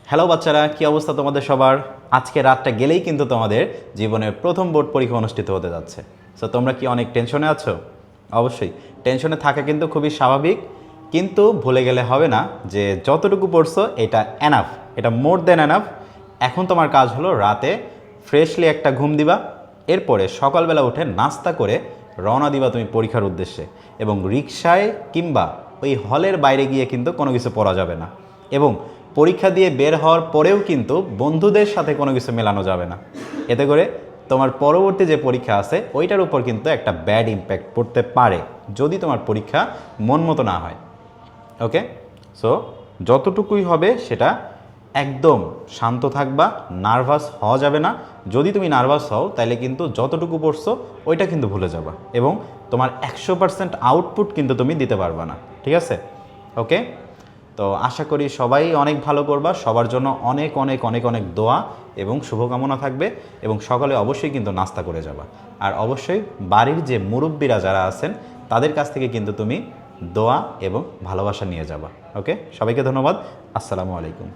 Hello বাচ্চারা, কি অবস্থা তোমাদের সবার? আজকে রাতটা গেলেই কিন্তু তোমাদের জীবনের প্রথম বোর্ড পরীক্ষা অনুষ্ঠিত হতে যাচ্ছে। সো তোমরা কি অনেক টেনশনে আছো? অবশ্যই টেনশনে থাকা কিন্তু খুবই স্বাভাবিক, কিন্তু ভুলে গেলে হবে না যে যতটুকু পড়ছো এটা এনাফ, এটা মোর দেন এনাফ। এখন তোমার কাজ হলো রাতে ফ্রেশলি একটা ঘুম দিবা, এরপরে সকালবেলা উঠে নাস্তা করে রওনা দিবা তুমি পরীক্ষার উদ্দেশ্যে। এবং রিকশায় কিংবা ওই হলের বাইরে গিয়ে কিন্তু কোনো কিছু পড়া যাবে না। এবং পরীক্ষা দিয়ে বের হওয়ার পরেও কিন্তু বন্ধুদের সাথে কোনো কিছু মেলানো যাবে না। এতে করে তোমার পরবর্তী যে পরীক্ষা আছে ওইটার উপর কিন্তু একটা ব্যাড ইম্প্যাক্ট পড়তে পারে যদি তোমার পরীক্ষা মন মতো না হয়। ওকে, সো যতটুকুই হবে সেটা একদম শান্ত থাকবা, নার্ভাস হওয়া যাবে না। যদি তুমি নার্ভাস হও তাহলে কিন্তু যতটুকু পড়ছো ওইটা কিন্তু ভুলে যাবা এবং তোমার 100% আউটপুট কিন্তু তুমি দিতে পারবা না। ঠিক আছে? ওকে, তো আশা করি সবাই অনেক ভালো করবা। সবার জন্য অনেক অনেক অনেক অনেক দোয়া এবং শুভকামনা থাকবে। এবং সকালে অবশ্যই কিন্তু নাস্তা করে যাবা। আর অবশ্যই বাড়ির যে মুরব্বীরা যারা আছেন তাদের কাছ থেকে কিন্তু তুমি দোয়া এবং ভালোবাসা নিয়ে যাবা। ওকে, সবাইকে ধন্যবাদ। আসসালামু আলাইকুম।